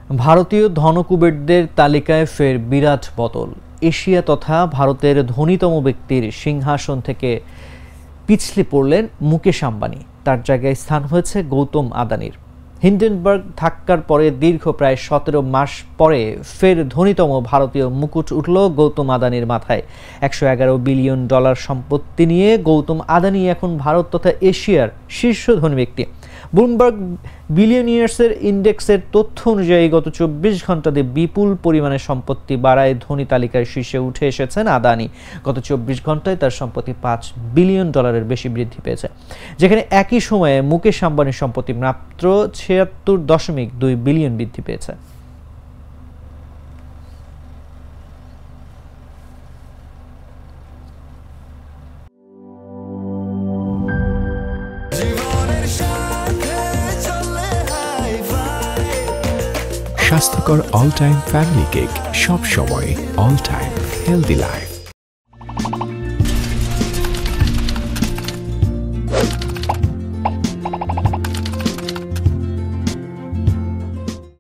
ভারতীয় ধনকুবেরদের তালিকায় ফের বিরাট বদল। এশিয়া তথা ভারতের ধনীতম ব্যক্তির সিংহাসন থেকে পিছলে পড়লেন মুকেশ আম্বানি। তার জায়গায় স্থান হয়েছে গৌতম আদানির। হিন্ডেনবার্গ ধাক্কার পরে দীর্ঘ প্রায় 17 মাস পরে ফের ধনীতম ভারতীয় মুকুট উঠল গৌতম আদানির মাথায়। $111 বিলিয়ন সম্পত্তি নিয়ে গৌতম আদানি এখন ভারত তথা এশিয়ার শীর্ষ ধনী ব্যক্তি। ব্লুমবার্গ বিলিয়নিয়ার্সের ইন্ডেক্সের তথ্য অনুযায়ী গত 24 ঘন্টাতে বিপুল পরিমাণে সম্পত্তি বাড়ায় ধনী তালিকায় শীর্ষে উঠে এসেছেন আদানি। গত 24 ঘন্টায় তার সম্পত্তি $5 বিলিয়ন বেশি বৃদ্ধি পেয়েছে, যেখানে একই সময়ে মুকেশ আম্বানির সম্পত্তি মাত্র 76.2 বিলিয়ন বৃদ্ধি পেয়েছে। স্বাস্থ্যকর অল টাইম ফ্যামিলি কেক, সব সময় অল টাইম হেলদি লাইফ।